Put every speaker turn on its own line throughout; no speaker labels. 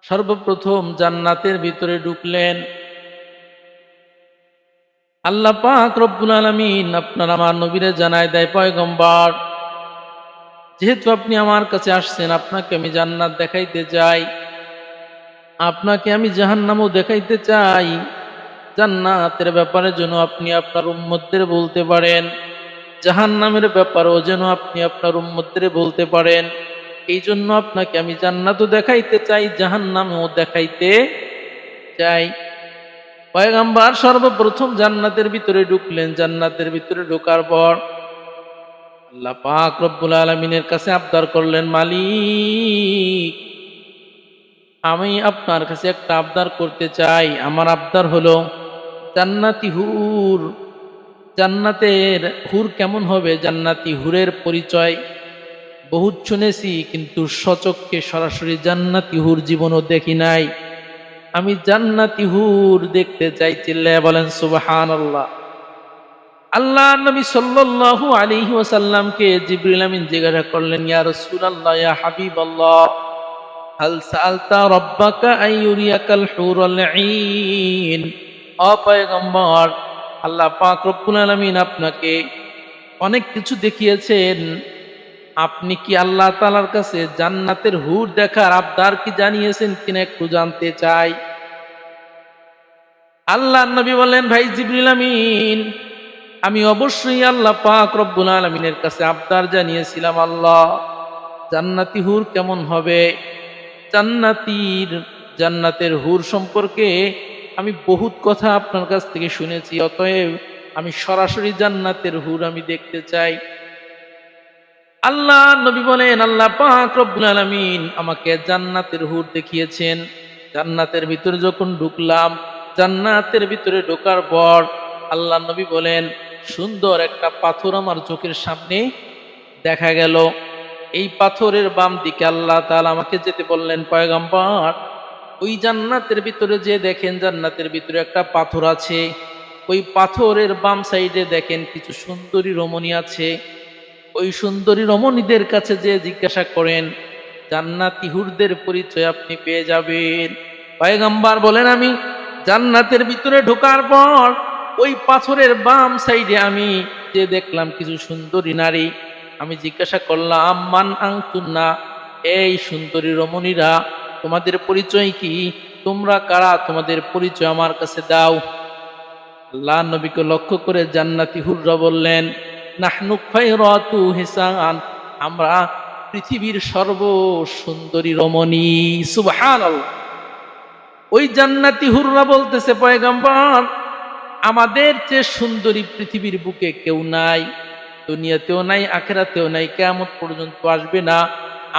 সর্বপ্রথম জান্নাতের ভিতরে ঢুকলেন। আল্লাহ পাক রব্বুল আলামিন আপনার আমার নবীরে জানায় দেয়, পয়গম্বর, যেহেতু আপনি আমার কাছে আসছেন, আপনাকে আমি জান্নাত দেখাইতে চাই, আপনাকে আমি জাহান্নামও দেখাইতে চাই। জান্নাতের ব্যাপারে যেন আপনি আপনার উম্মতদের বলতে পারেন, জাহান্নামের ব্যাপারেও যেন আপনি আপনার উম্মতদের বলতে পারেন। এই জন্য আপনাকে আমি জান্নাতও দেখাইতে চাই, জাহান্নামও দেখাইতে চাই। পয়গম্বর সর্বপ্রথম জান্নাতের ভিতরে ঢুকলেন। জান্নাতের ভিতরে ঢোকার পর আল্লাহ পাক রব্বুল আলামিনের কাছে আবদার করলেন, মালিক, আমি আপনার কাছে একটা আবদার করতে চাই। আমার আবদার হলো জান্নাতি হুর। জান্নাতের হুর কেমন হবে? জান্নাতি হুরের পরিচয় বহুত শুনেছি, কিন্তু সচক্ষে সরাসরি জান্নাতি হুর জীবনও দেখি নাই। আমি জান্নাতি হুর দেখতে চাই। চিল্লায়া বলেন সুবহানাল্লাহ। আল্লাহ নবী সাল্লাল্লাহু আলাইহি ওয়াসাল্লামকে জিবরিল আমিন জিজ্ঞাসা করলেন, ইয়া রাসূলুল্লাহ, ইয়া হাবিবাল্লাহ, হাল সাআলতা রাব্বাকা আইয়ুরিয়াকাল হুরুল ঈন। ও পয়গম্বর, আল্লাহ পাক রব্বুল আলামিন আপনাকে অনেক কিছু দেখিয়েছেন, আপনি কি আল্লাহ তাআলার কাছে জান্নাতের হুর দেখার আবদার কি জানিয়েছেন কিনা একটু জানতে চাই। আল্লাহ নবী বলেন, ভাই জিবরিল আমিন, আমি অবশ্যই আল্লাহ পাক রব্বুল আলামিনের কাছে আবদার জানিয়েছিলাম, আল্লাহ, জান্নাতি হুর কেমন হবে। জান্নাতের হুর সম্পর্কে আমি বহুত কথা আপনার কাছ থেকে শুনেছি, অতএব আমি সরাসরি জান্নাতের হুর আমি দেখতে চাই। আল্লাহ নবী বলেন, আল্লাহ পাক রব্বুল আলামিন আমাকে জান্নাতের হুর দেখিয়েছেন। জান্নাতের ভিতরে যখন ঢুকলাম, জান্নাতের ভিতরে ঢোকার পর আল্লাহ নবী বলেন, সুন্দর একটা পাথর আমার চোখের সামনে দেখা গেল। এই পাথরের বাম দিকে আল্লাহ তাআলা আমাকে যেতে বললেন, পয়গম্বর, ওই জান্নাতের ভিতরে যে দেখেন, জান্নাতের ভিতরে একটা পাথর আছে, ওই পাথরের বাম সাইডে দেখেন কিছু সুন্দরী রমণী আছে। ওই সুন্দরী রমণীদের কাছে যে জিজ্ঞাসা করেন, জান্নাতি হুরদের পরিচয় আপনি পেয়ে যাবেন। পয়গম্বর বলেন, আমি জান্নাতের ভিতরে ঢোকার পর ওই পাথরের বাম সাইডে আমি যে দেখলাম কিছু সুন্দরী নারী। আমি জিজ্ঞাসা করলাম, মান আনতুন্না, এই সুন্দরী রমণীরা, তোমাদের পরিচয় কি? তোমরা কারা? তোমাদের পরিচয় আমার কাছে দাও। আল্লাহ নবীকে লক্ষ্য করে জান্নাতি হুররা বললেন, নাহনু খায়রাতু হিসান, আমরা পৃথিবীর সর্বসুন্দরী রমণী। সুবহানাল্লাহ। ওই জান্নাতি হুররা বলতেছে, পয়গম্বর, আমাদের চেয়ে সুন্দরী পৃথিবীর বুকে কেউ নাই, দুনিয়াতেও নাই, আখিরাতেও নাই, কিয়ামত পর্যন্ত আসবে না।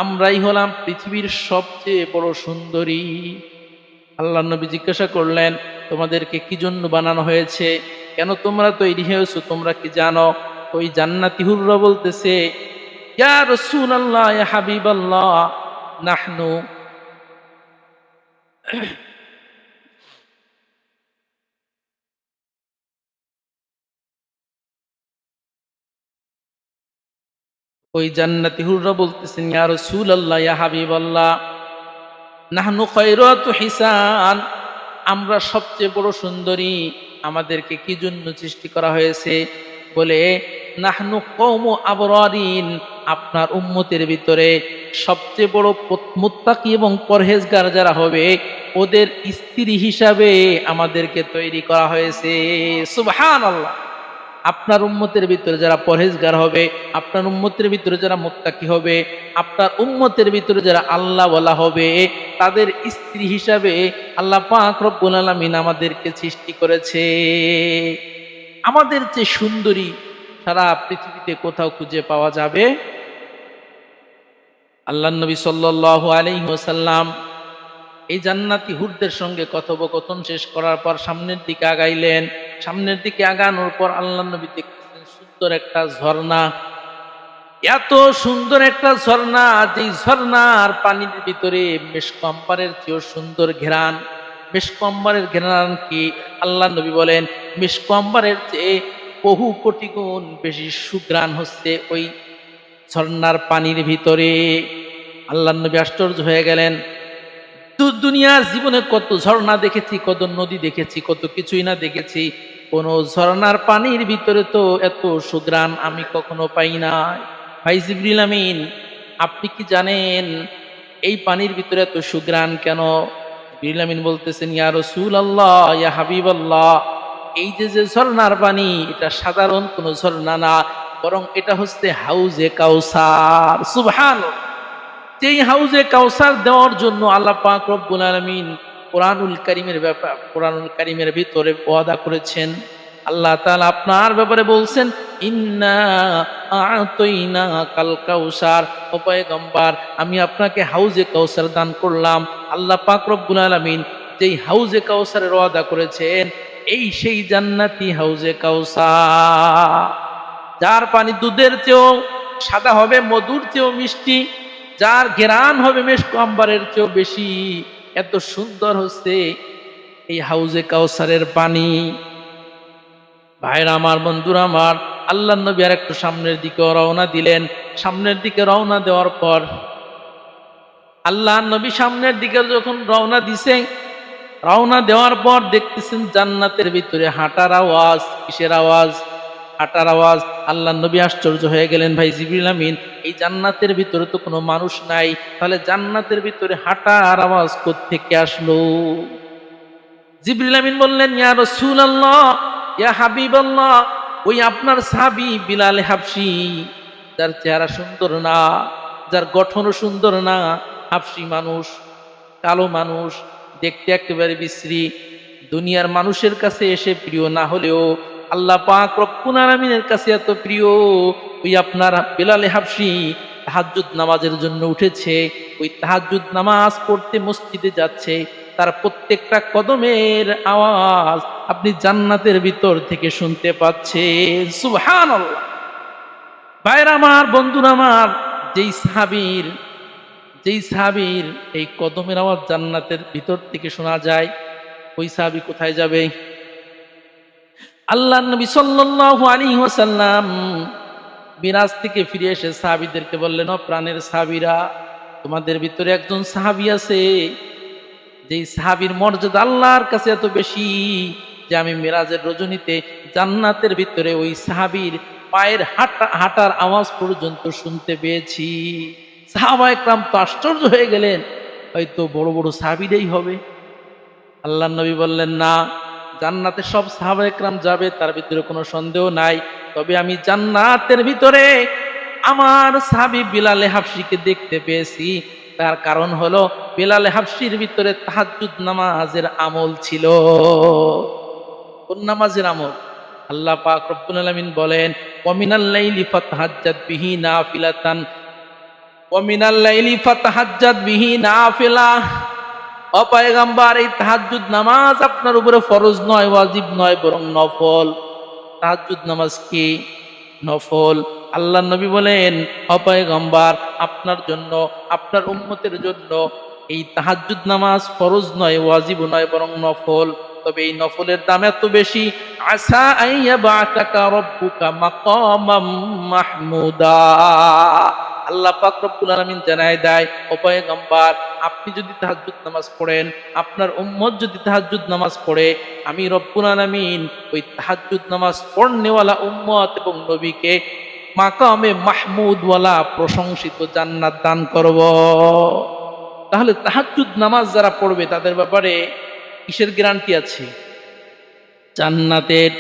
আমরাই হলাম পৃথিবীর সবচেয়ে বড় সুন্দরী। আল্লাহ নবী জিজ্ঞাসা করলেন, তোমাদেরকে কি জন্য বানানো হয়েছে? কেন তোমরা তৈরি হয়েছো? তোমরা কি জানো? ওই জান্নাতি হুররা বলতেছে, ইয়া রাসূলুল্লাহ, ইয়া হাবিবাল্লাহ, নাহনু ওই জান্নাতি হুররা বলতেছেন, ইয়া রাসূলুল্লাহ, ইয়া হাবিবাল্লাহ, নাহনু খায়রাতু হিসান, আমরা সবচেয়ে বড় সুন্দরী। আমাদেরকে কি জন্য সৃষ্টি করা হয়েছে? বলে, নাহনু কওমু আবরারিন, আপনার উম্মতের ভিতরে সবচেয়ে বড় মুত্তাকি এবং পরহেজগার যারা হবে, ওদের স্ত্রী হিসাবে আমাদেরকে তৈরি করা হয়েছে। সুবহানাল্লাহ। আপনার উম্মতের ভিতরে যারা পরহেজগার হবে, আপনার উম্মতের ভিতরে যারা মুত্তাকি হবে, আপনার উম্মতের ভিতরে যারা আল্লাহ ওয়ালা হবে, তাদের স্ত্রী হিসাবে আল্লাহ পাক রব্বুল আলামিন আমাদেরকে সৃষ্টি করেছে। আমাদের যে সুন্দরী সারা পৃথিবীতে কোথাও খুঁজে পাওয়া যাবে? আল্লাহর নবী সাল্লাল্লাহু আলাইহি ওয়াসাল্লাম এই জান্নাতি হুরদের সঙ্গে কথোপকথন শেষ করার পর সামনের দিকে আগাইলেন। সামনের দিকে আগানোর পর আল্লাহর নবী দেখতেছেন সুন্দর একটা ঝর্ণা। এত সুন্দর একটা ঝর্ণা, যেই ঝর্ণার পানির ভিতরে মেশক আম্বারের চেয়েও সুন্দর ঘ্রাণ। মেশক আম্বারের ঘ্রাণ কি? আল্লাহর নবী বলেন, মেশক আম্বারের চেয়ে বহু কোটি গুণ বেশি সুঘ্রাণ হচ্ছে ওই ঝর্ণার পানির ভিতরে। আল্লাহ নবী আশ্চর্য হয়ে গেলেন। দুনিয়ার জীবনে কত ঝর্ণা দেখেছি, কত নদী দেখেছি, কত কিছুই না দেখেছি, কোন ঝর্ণার পানির ভিতরে তো এত সুঘ্রাণ আমি কখনো পাই নাই। ভাই জিবরিল আমিন, আপনি কি জানেন এই পানির ভিতরে এত সুঘ্রাণ কেন? জিবরিল আমিন বলতেছেন, ইয়া রাসূলুল্লাহ, ইয়া হাবিবাল্লাহ, এই যে যে ঝর্ণার পানি, এটা সাধারণ কোন ঝর্ণা না, বরং এটা হচ্ছে হাউজে কাউসার। সুবহানাল্লাহ। যেই হাউজে কাউসার দেওয়ার জন্য আল্লাহ পাক রব্বুল আলামিন কোরআনুল কারীমের ভিতরে ওয়াদা করেছেন। আল্লাহ তাআলা আপনার ব্যাপারে বলছেন, ইন্না আ'তাইনাকাল কাউসার, ও পয়গম্বর, আমি আপনাকে হাউজে কাউসার দান করলাম। আল্লাহ পাক রব্বুল আলামিন যেই হাউজে কাউসারের ওয়াদা করেছেন, এই সেই জান্নাতি হাউজে কাউসার, যার পানি দুধের চেয়েও সাদা হবে, মধুর চেয়েও মিষ্টি, যার ঘেরান হবে মেশক আম্বারের চেয়েও বেশি। এত সুন্দর হচ্ছে এই হাউজে কাউসারের পানি। ভাইরা আমার, বন্ধুরা আমার, আল্লাহ নবী আর একটু সামনের দিকে রওনা দিলেন। সামনের দিকে রওনা দেওয়ার পর আল্লাহ নবী সামনের দিকে যখন রওনা দিছে, রওনা দেওয়ার পর দেখতেছেন জান্নাতের ভিতরে হাঁটার আওয়াজ। কিসের আওয়াজ? হাঁটার আওয়াজ। আল্লাহ নবী আশ্চর্য হয়ে গেলেন, ভাই জিবরিল আমিন, এই জান্নাতের ভিতরে তো কোনো মানুষ নাই, তাহলে জান্নাতের ভিতরে হাঁটার আওয়াজ কোত্থেকে আসলো? জিবরিল আমিন বললেন, ইয়া রাসূলুল্লাহ, ইয়া হাবিবাল্লাহ, ওই আপনার সাহাবী বিলাল হাবশী, যার চেহারা সুন্দর না, যার গঠনও সুন্দর না, হাবশী মানুষ, কালো মানুষ, দেখতে একেবারে বিশ্রী, দুনিয়ার মানুষের কাছে এসে প্রিয় না হলেও আল্লাহ পাক রব্বুল আলামিনের কাছে এত প্রিয়। ওই আপনার বিলাল হাবশী তাহাজ্জুদ নামাজের জন্য উঠেছে, ওই তাহাজ্জুদ নামাজ পড়তে মসজিদে যাচ্ছে, তার প্রত্যেকটা কদমের আওয়াজ আপনি জান্নাতের ভিতর থেকে শুনতে পাচ্ছেন। সুবহানাল্লাহ। ভাইরা আমার, বন্ধুরা আমার, যেই সাহাবীর এই কদমের আওয়াজ জান্নাতের ভিতর থেকে শোনা যায়, ওই সাহাবী কোথায় যাবে? আল্লাহর নবী সাল্লাল্লাহু আলাইহি ওয়াসাল্লাম মিরাজ থেকে ফিরে এসে সাহাবীদেরকে বললেন, ও প্রাণের সাহাবীরা, তোমাদের ভিতরে একজন সাহাবী আছে, যেই সাহাবীর মর্যাদা আল্লাহর কাছে এত বেশি যে আমি মিরাজের রজনীতে জান্নাতের ভিতরে ওই সাহাবীর পায়ের হাঁটার আওয়াজ পর্যন্ত শুনতে পেয়েছি। সাহাবায়ে কেরাম তো আশ্চর্য হয়ে গেলেন, হয়তো বড় বড় সাহাবীরাই হবে। আল্লাহর নবী বললেন, না, জান্নাতে সব সাহাবায়ে কেরাম যাবে, তার ভিতরে কোনো সন্দেহ নাই, তবে আমি জান্নাতের ভিতরে আমার সাহাবী বিলাল হাবশীকে দেখতে পেয়েছি। তার কারণ হলো বিলাল হাবশীর ভিতরে তাহাজ্জুদ নামাজের আমল ছিল। কোন নামাজের আমল? আল্লাহ পাক রব্বুল আলামিন বলেন, ওয়া মিনাল লাইলি ফাতাহাজ্জাদ বিহি নাফিলাতান, ওয়া মিনাল লাইলি ফাতাহাজ্জাদ বিহি নাফিলা। ও পয়গম্বর, এই তাহাজ্জুদ নামাজ আপনার উপরে ফরজ নয়, ওয়াজিব নয়, বরং নফল। তাহাজ্জুদ নামাজ কি? নফল। আল্লাহর নবী বলেন, ও পয়গম্বর, আপনার জন্য, আপনার উম্মতের জন্য এই তাহাজ্জুদ নামাজ ফরজ নয়, ওয়াজিব নয়, বরং নফল। তবে এই নফলের দাম এত বেশি, আসা আইয়াবাতাকা রাব্বুকা মাকামাম মাহমুদা। আল্লাহ পাক রব্বুল আলামিন জানায় দেয়, ও পয়গম্বর, আপনি যদি তাহাজ্জুদ নামাজ পড়েন, আপনার উম্মত যদি তাহাজ্জুদ নামাজ পড়ে, আমি রব্বুল আলামিন ওই তাহাজ্জুদ নামাজ পড়নেওয়ালা উম্মত এবং নবীকে মাকামে মাহমুদ ওয়ালা প্রশংসিত জান্নাত দান করব। তাহলে তাহাজ্জুদ নামাজ যারা পড়বে তাদের ব্যাপারে কিসের গ্যারান্টি আছে? জান্নাতের।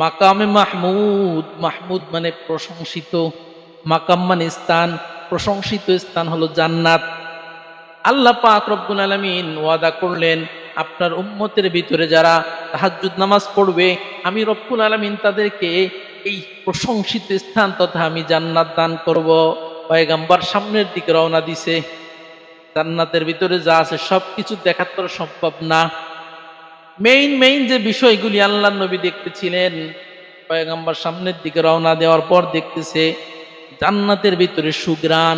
মাকামে মাহমুদ, মাহমুদ মানে প্রশংসিত, মাকাম মানে স্থান, প্রশংসিত স্থান হলো জান্নাত। আল্লাহ পাক রব্বুল আলামিন ওয়াদা করলেন, আপনার উম্মতের ভিতরে যারা তাহাজ্জুদ নামাজ পড়বে, আমি রব্বুল আলামিন তাদেরকে এই প্রশংসিত স্থান তথা আমি জান্নাত দান করব। পয়গম্বর সামনের দিকে রওনা দিছে। জান্নাতের ভিতরে যা আছে সবকিছু দেখা তো সম্ভব না। মেইন যে বিষয়গুলি আল্লাহর নবী দেখতেছিলেন, পয়গম্বর সামনের দিকে রওনা দেওয়ার পর দেখতেছে জান্নাতের ভিতরে সুঘ্রাণ,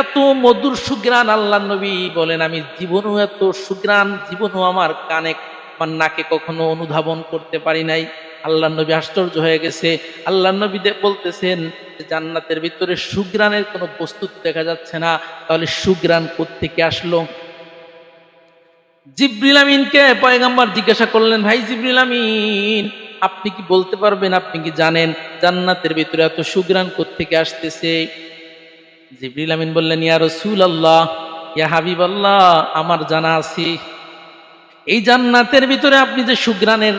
এত মধুর সুঘ্রাণ। আল্লাহর নবী বলেন, আমি জীবনও এত সুঘ্রাণ জীবনও আমার কানে, আমার নাকে কখনো অনুধাবন করতে পারি নাই। আল্লাহর নবী আশ্চর্য হয়ে গেছে। আল্লাহর নবী বলতেছেন, জান্নাতের ভিতরে সুঘ্রাণের কোনো বস্তু দেখা যাচ্ছে না, তাহলে সুঘ্রাণ কোত্থেকে আসলো? জিবরিল আমিনকে পয়গম্বর জিজ্ঞাসা করলেন, ভাই জিবরিল আমিন, আপনি কি বলতে পারবেন, আপনি কি জানেন জান্নাতের ভিতরে এত সুঘ্রাণ কোত্থেকে আসতেছে? জিবরিল আমিন বললেন, ইয়া রাসূলুল্লাহ, ইয়া হাবিবাল্লাহ, আমার জানা আছে। এই জান্নাতের ভিতরে আপনি যে সুঘ্রাণের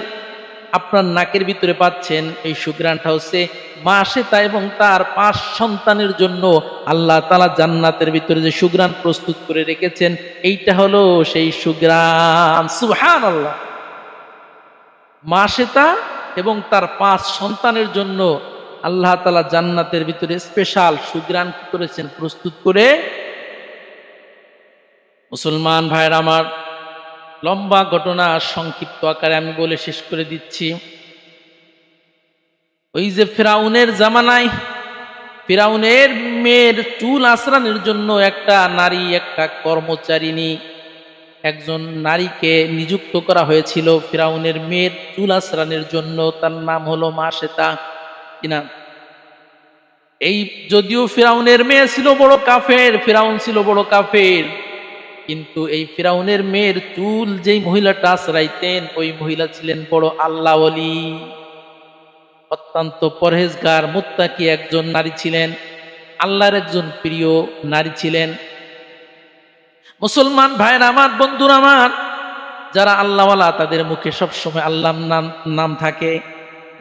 আপনার নাকের ভিতরে পাচ্ছেন, এই সুঘ্রাণটা হচ্ছে মা শ্বেতা এবং তার 5 সন্তানের জন্য আল্লাহ তাআলা জান্নাতের ভিতরে যে সুঘ্রাণ প্রস্তুত করে রেখেছেন, এইটা হলো সেই সুঘ্রাণ। সুবহানাল্লাহ। মা শ্বেতা এবং তার 5 সন্তানের জন্য আল্লাহ তাআলা জান্নাতের ভিতরে স্পেশাল সুঘ্রাণ করেছেন প্রস্তুত করে। মুসলমান ভাইয়ের আমার, লম্বা ঘটনা সংক্ষিপ্ত আকারে আমি বলে শেষ করে দিচ্ছি। ওই যে ফিরাউনের জামানায় ফিরাউনের মেয়ের চুল আঁচড়ানোর জন্য একটা নারী, একটা কর্মচারিণী, একজন নারীকে নিযুক্ত করা হয়েছিল ফিরাউনের মেয়ের চুল আঁচড়ানোর জন্য। তার নাম হলো মা শ্বেতা। কিনা, এই যদিও ফিরাউনের মেয়ে ছিল বড় কাফের, ফিরাউন ছিল বড় কাফের, কিন্তু এই ফিরাউনের মেয়ের চুল যেই মহিলাটা আঁচড়াইতেন, ওই মহিলা ছিলেন বড় আল্লাহ ওয়ালি, অত্যন্ত পরহেজগার মুত্তাকি একজন নারী ছিলেন, আল্লাহর একজন প্রিয় নারী ছিলেন। মুসলমান ভাইয়ের আমার, বন্ধুরা আমার, যারা আল্লাহওয়ালা তাদের মুখে সবসময় আল্লাহর নাম থাকে।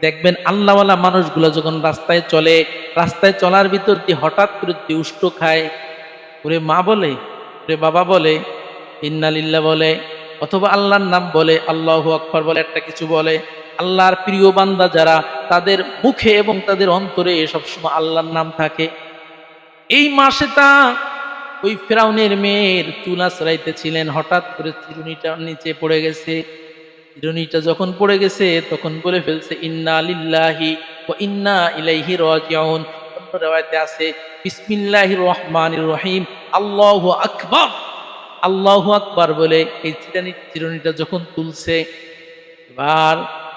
দেখবেন আল্লাহওয়ালা মানুষগুলো যখন রাস্তায় চলে, রাস্তায় চলার ভিতর দিয়ে হঠাৎ করে উষ্ট খায়, ওরে মা বলে, ওরে বাবা বলে, ইন্নালিল্লাহ বলে, অথবা আল্লাহর নাম বলে, আল্লাহু আকবার বলে, একটা কিছু বলে। আল্লাহর প্রিয় বান্দা যারা, তাদের মুখে এবং তাদের অন্তরে সবসময় আল্লাহর নাম থাকে। এই মা শ্বেতা ওই ফিরাউনের মেয়ের চুল আঁচড়াইতেছিলেন, হঠাৎ করে চিরুনিটা নিচে পড়ে গেছে। চিরুনিটা যখন পড়ে গেছে তখন বলে ফেলছে, ইন্না লিল্লাহি ওয়া ইন্না ইলাইহি রাজিউন। অন্য riwayate আছে বিসমিল্লাহির রহমানির রহিম, আল্লাহু আকবার। আল্লাহু আকবার বলে এই চিরুনিটা যখন তুলছে, এবার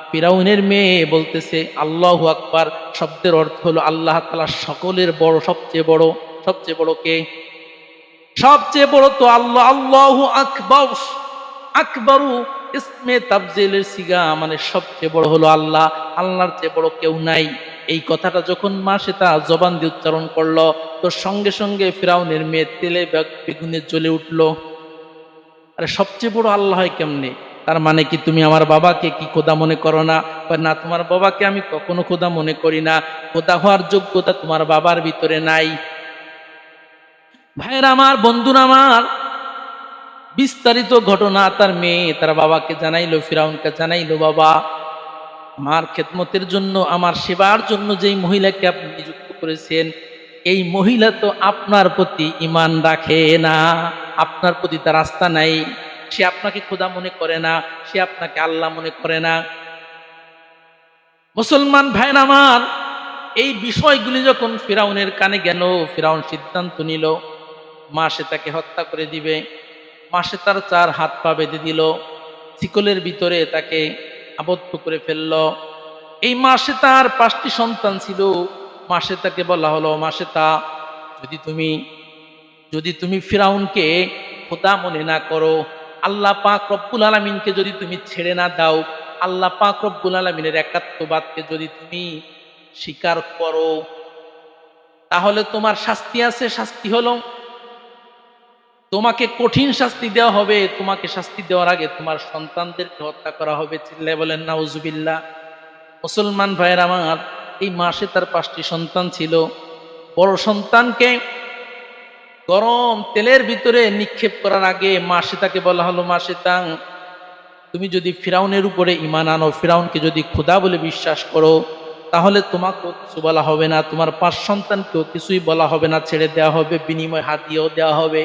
ফিরাউনের মেয়ে বলতেছে আল্লাহু আকবার শব্দের অর্থ হলো আল্লাহ তাআলা সকলের বড়, সবচেয়ে বড়। সবচেয়ে বড় কে? সবচেয়ে বড় তো আল্লাহ। আল্লাহু আকবার, আকবারু ইসমে তাফজিলের সিগা, মানে সবচেয়ে বড় হলো আল্লাহ, আল্লাহর চেয়ে বড় কেউ নাই। এই কথাটা যখন মা শ্বেতা জবান দিয়ে উচ্চারণ করলো, তো সঙ্গে সঙ্গে ফিরাউনের মেয়ে তেলে বেগুনে জ্বলে উঠলো। আরে সবচেয়ে বড় আল্লাহ হয় কেমনে? তার মানে কি তুমি আমার বাবাকে কি খোদা মনে করো না? না, তোমার বাবাকে আমি কখনো খোদা মনে করি না, খোদা হওয়ার যোগ্যতা তোমার বাবার ভিতরে নাই। ভাইয়ের আমার, বন্ধুরা আমার, বিস্তারিত ঘটনা তার মেয়ে তার বাবাকে জানাইলো, ফিরাউনকে জানাইলো, বাবা, আমার খেদমতের জন্য, আমার সেবার জন্য যেই মহিলাকে আপনি নিযুক্ত করেছেন, এই মহিলা তো আপনার প্রতি ঈমান রাখে না, আপনার প্রতি তার আস্থা নাই, সে আপনাকে খোদা মনে করে না, সে আপনাকে আল্লাহ মনে করে না। মুসলমান ভাইয়ের আমার, এই বিষয়গুলি যখন ফিরাউনের কানে গেল, ফিরাউন সিদ্ধান্ত নিল মা শ্বেতাকে হত্যা করে দিবে। মা শ্বেতার 4 হাত পা বেঁধে দিল, শিকলের ভিতরে তাকে আবদ্ধ করে ফেলল। এই মা শ্বেতার 5টি সন্তান ছিল। মা শ্বেতাকে বলা হলো, মা শ্বেতা, যদি তুমি ফিরাউনকে খোদা মনে না করো, আল্লাহ পাক রব্বুল আলামিনকে যদি তুমি ছেড়ে না দাও, আল্লাহ পাক রব্বুল আলামিনের একাত্মবাদকে যদি তুমি স্বীকার করো, তাহলে তোমার শাস্তি আছে। শাস্তি হলো তোমাকে কঠিন শাস্তি দেওয়া হবে। তোমাকে শাস্তি দেওয়ার আগে তোমার সন্তানদেরকে হত্যা করা হবে। চিল্লায় বলেন নাউজুবিল্লাহ। মুসলমান ভাইয়ের আমার, এই মা শ্বেতার 5টি সন্তান ছিল। বড় সন্তানকে গরম তেলের ভিতরে নিক্ষেপ করার আগে মা শ্বেতাকে বলা হলো, মা শ্বেতা, তুমি যদি ফিরাউনের উপরে ঈমান আনো, ফিরাউনকে যদি খোদা বলে বিশ্বাস করো, তাহলে তোমাকেও কিছু বলা হবে না, তোমার 5 সন্তানকেও কিছুই বলা হবে না, ছেড়ে দেওয়া হবে, বিনিময় হাদিয়াও দেওয়া হবে।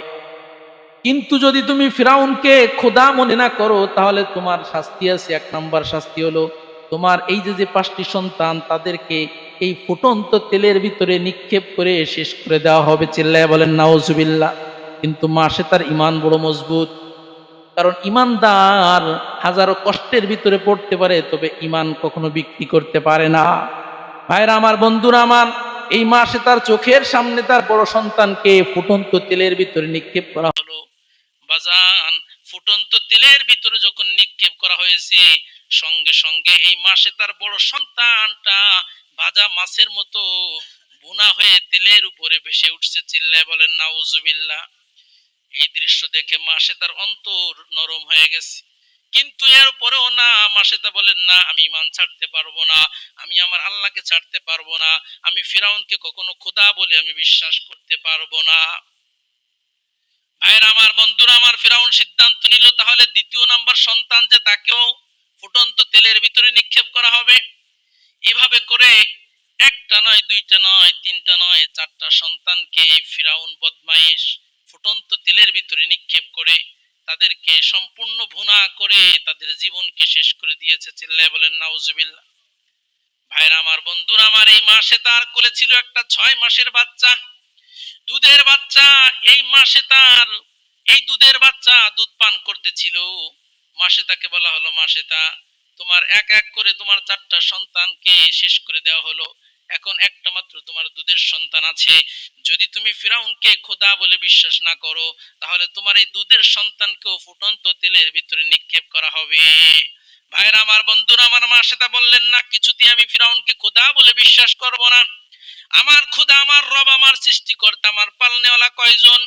কিন্তু যদি তুমি ফিরাউনকে খোদা মনে না করো, তাহলে তোমার শাস্তি আছে। 1 নম্বর শাস্তি হলো তোমার এই যে 5টি সন্তান, তাদেরকে এই ফুটন্ত তেলের ভিতরে নিক্ষেপ করে শেষ করে দেওয়া হবে। চিল্লায় বলেন নাউজুবিল্লাহ। কিন্তু মা শ্বেতার ঈমান বড় মজবুত, কারণ ঈমানদার হাজারো কষ্টের ভিতরে পড়তে পারে, তবে ঈমান কখনো বিক্রি করতে পারে না। ভাইরা আমার, বন্ধুরা আমার, এই মা সে তার চোখের সামনে তার বড় সন্তানকে ফুটন্ত তেলের ভিতরে নিক্ষেপ করা হলো। বাজান, ফুটন্ত তেলের ভিতরে যখন নিক্ষেপ করা হয়েছে, সঙ্গে সঙ্গে এই মাসে তার বড় সন্তানটা ভাজা মাছের মতো বুনা হয়ে তেলের উপরে ভেসে উঠছে। চিল্লায় বলেন নাউজুবিল্লাহ। এই দৃশ্য দেখে মাসে তার অন্তর নরম হয়ে গেছে, কিন্তু এর পরেও না, মাসেদা বলেন না, আমি ঈমান ছাড়তে পারবো না, আমি আমার আল্লাহকে ছাড়তে পারবো না, আমি ফিরাউনকে কখনো খোদা বলে আমি বিশ্বাস করতে পারবো না। ভাইরা আমার, বন্ধুরা আমার, ফিরাউন সিদ্ধান্ত নিল তাহলে দ্বিতীয় নাম্বার সন্তান যে তাকেও ফুটন্ত তেলের ভিতরে নিক্ষেপ করা হবে। এভাবে করে একটা নয়, দুইটা নয়, তিনটা নয়, চারটা সন্তানকে এই ফিরাউন বদমাইশ ফুটন্ত তেলের ভিতরে নিক্ষেপ করে তাদেরকে সম্পূর্ণ ভুনা করে তাদের জীবনকে শেষ করে দিয়েছে। চিল্লায় বলেন নাউজুবিল্লাহ। ভাইরা আমার, বন্ধুরা আমার, এই মাসে তার কোলে ছিল একটা 6 মাসের বাচ্চা, দুধের বাচ্চা। এই মাসে তার এই দুধের বাচ্চা দুধ পান করতেছিল। মাসে তাকে বলা হলো, মাসে তা তোমার এক এক করে তোমার 4টা সন্তানকে শেষ করে দেওয়া হলো, এখন একটা মাত্র তোমার দুধের সন্তান আছে। যদি তুমি ফিরাউনকে খোদা বলে বিশ্বাস না করো, তাহলে তোমার এই দুধের সন্তানকেও ফুটন্ত তেলের ভিতরে নিক্ষেপ করা হবে। ভাইরা আমার, বন্ধুরা আমার, মাসে তা বললেন না, কিছুতেই আমি ফিরাউনকে খোদা বলে বিশ্বাস করব না। আমার খোদা, আমার রব, আমার সৃষ্টিকর্তা, আমার পালনেওয়ালা কয়জন?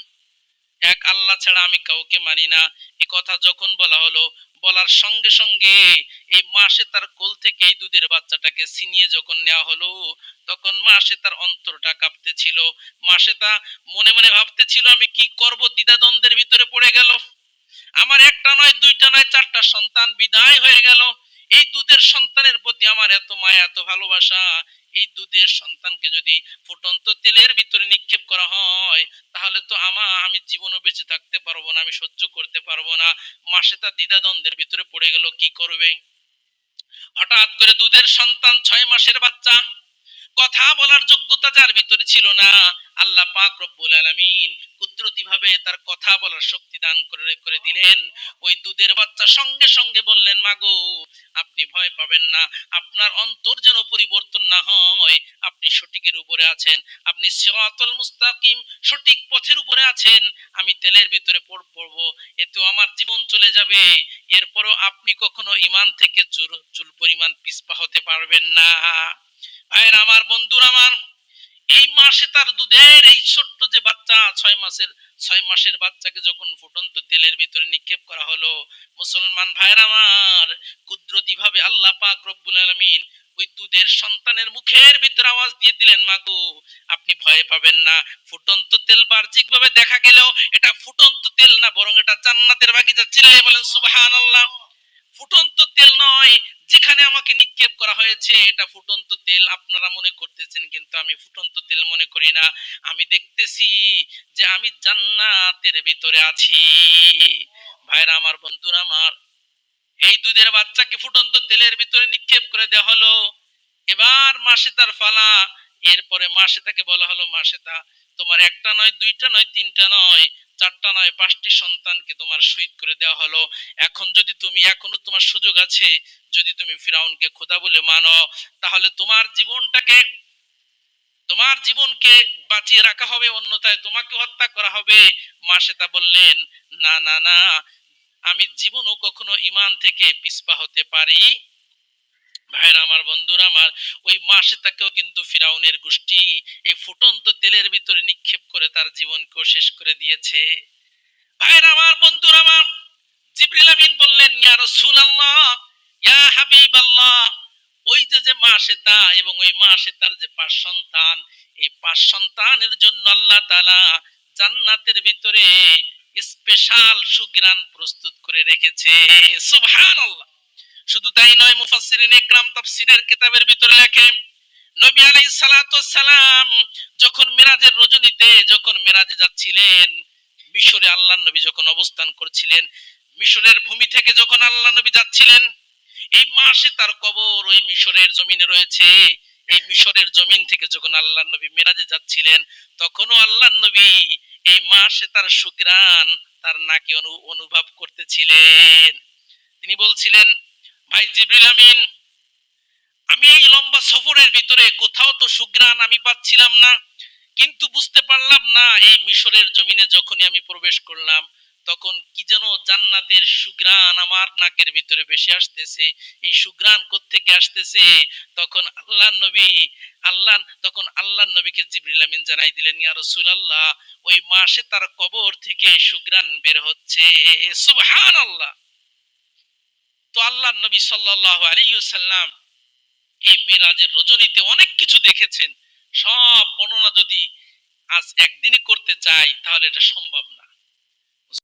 এক আল্লাহ ছাড়া আমি কাউকে মানি না। এই কথা যখন বলা হলো, বলার সঙ্গে সঙ্গে এই মাসে তার কোল থেকে এই দুধের বাচ্চাটাকে ছিনিয়ে যখন নেওয়া হলো, তখন মাসে তার অন্তরটা কাঁপতেছিল। মাসে তা মনে মনে ভাবতেছিল, আমি কি করব, দ্বিধাদ্বন্দ্বের ভিতরে পড়ে গেল। আমার একটা নয়, দুইটা নয়, 4টা সন্তান বিদায় হয়ে গেল। এই দুধের সন্তানের প্রতি আমার এত মায়া, এত ভালোবাসা। এই দুধের সন্তানকে যদি ফুটন্ত তেলের ভিতরে নিক্ষেপ করা হয়, তাহলে তো আমি জীবনও বেঁচে থাকতে পারবো না, আমি সহ্য করতে পারবো না। মাসে তার দ্বিধাদ্বন্দ্বের ভিতরে পড়ে গেল, কি করবে। হঠাৎ করে দুধের সন্তান, 6 মাসের বাচ্চা, কথা বলার যোগ্যতা যার ভিতরে ছিল না, আল্লাহ পাক রব্বুল আলামিন কুদরতি ভাবে তার কথা বলার শক্তি দান করে দিলেন। ওই দুধের বাচ্চা সঙ্গে সঙ্গে বললেন, মাগো আপনি ভয় পাবেন না, আপনার অন্তর যেন পরিবর্তন না হয়, আপনি সঠিকের উপরে আছেন, আপনি সিরাতুল মুস্তাকিম, সঠিক পথের উপরে আছেন। আমি তেলের ভিতরে পড়ব, এতেও আমার জীবন চলে যাবে, এরপরও আপনি কখনো ঈমান থেকে চুল পরিমাণ পিছপা হতে পারবেন না। ভাইরা আমার, বন্ধুরা আমার, এই মাসে তার দুধের এই ছোট্ট যে বাচ্চা, 6 মাসের বাচ্চাকে যখন ফুটন্ত তেলের ভিতরে নিক্ষেপ করা হলো, মুসলমান ভাইরা আমার, কুদরতি ভাবে আল্লাহ পাক রব্বুল আলামিন ওই দুধের সন্তানের মুখের ভিতরে আওয়াজ দিয়ে দিলেন, মাগো আপনি ভয় পাবেন না, ফুটন্ত তেল বাহ্যিক ভাবে দেখা গেলেও এটা ফুটন্ত তেল না, বরং এটা জান্নাতের বাগিচা। চিল্লায়ে বলেন সুবহানাল্লাহ। ফুটন্ত তেল নয়, যেখানে আমাকে নিক্ষেপ করা হয়েছে এটা ফুটন্ত তেল আপনারা মনে করতেছেন, কিন্তু আমি ফুটন্ত তেল মনে করি না। আমি দেখতেছি যে আমি জান্নাতের ভিতরে আছি। ভাইরা আমার, বন্ধুরা আমার, এই দুধের বাচ্চাকে ফুটন্ত তেলের ভিতরে নিক্ষেপ করে দেওয়া হলো। এবার মাসে তার ফালা। এরপরে মাসে তাকে বলা হলো, মাসে তা তোমার একটা নয়, দুইটা নয়, তিনটা নয়, 4টা নয়, 5টি সন্তানকে তোমার শহীদ করে দেওয়া হলো। এখন যদি তুমি, এখনো তোমার সুযোগ আছে, যদি তুমি ফিরাউনকে খোদা বলে মানো, তাহলে তোমার জীবনকে বাঁচিয়ে রাখা হবে, অন্যথায় তোমাকে হত্যা করা হবে। মাসে তা বললেন, না না না, আমি জীবনও কখনো ঈমান থেকে পিছপা হতে পারি। ভাইরা আমার, বন্ধুরা আমার, ওই মাসে তাকেও কিন্তু ফিরাউনের গোষ্ঠী এই ফুটন্ত তেলের ভিতরে নিক্ষেপ করে তার জীবনকেও শেষ করে দিয়েছে। ভাইরা আমার, বন্ধুরা আমার, জিবরিল আমিন বললেন, ইয়া রাসূলুল্লাহ, ইয়া হাবিবাল্লাহ, ওই যে মাসেতা এবং ওই মাসেতার যে 5 সন্তান, এই 5 সন্তানের জন্য আল্লাহ তাআলা জান্নাতের ভিতরে স্পেশাল সুগ্রাণ প্রস্তুত করে রেখেছে। সুবহানাল্লাহ। শুধু তাই নয়, মুফাসসিরিন ইকরাম তাফসীরের কিতাবের ভিতরে লেখে, নবী আলাইহিস সালাতু ওয়াস সালাম যখন মিরাজের রজনীতে যখন মিরাজে যাচ্ছিলেন, মিশরে আল্লাহর নবী যখন অবস্থান করছিলেন, মিশরের ভূমি থেকে যখন আল্লাহর নবী যাচ্ছিলেন, এই মাসে তার কবর ওই মিশরের জমিনে রয়েছে। এই মিশরের জমিন থেকে যখন আল্লাহর নবী মিরাজে যাচ্ছিলেন, তখনও আল্লাহর নবী এই মাসে তার সুগ্রাণ তার নাকে অনুভব করতেছিলেন। তিনি বলছিলেন, ভাই জিবরিল আমিন, আমি এই লম্বা সফরের ভিতরে কোথাও তো সুঘ্রাণ আমি পাচ্ছিলাম না, কিন্তু বুঝতে পারলাম না এই মিশরের জমিনে যখনই আমি প্রবেশ করলাম তখন কি যেন জান্নাতের সুঘ্রাণ আমার নাকের ভিতরে বেশি আসতেছে। এই সুঘ্রাণ কোত্থেকে আসতেছে? তখন আল্লাহ নবীকে জিবরিল আমিন জানাই দিলেন, ইয়া রাসূলুল্লাহ, ওই মাসে তার কবর থেকে সুঘ্রাণ বের হচ্ছে। সুবহানাল্লাহ। তো আল্লাহ নবী সাল্লাল্লাহু আলাইহি ওয়াসাল্লাম এই মেরাজের রজনীতে অনেক কিছু দেখেছেন। সব বর্ণনা যদি আজ একদিনে করতে চাই তাহলে এটা সম্ভব না।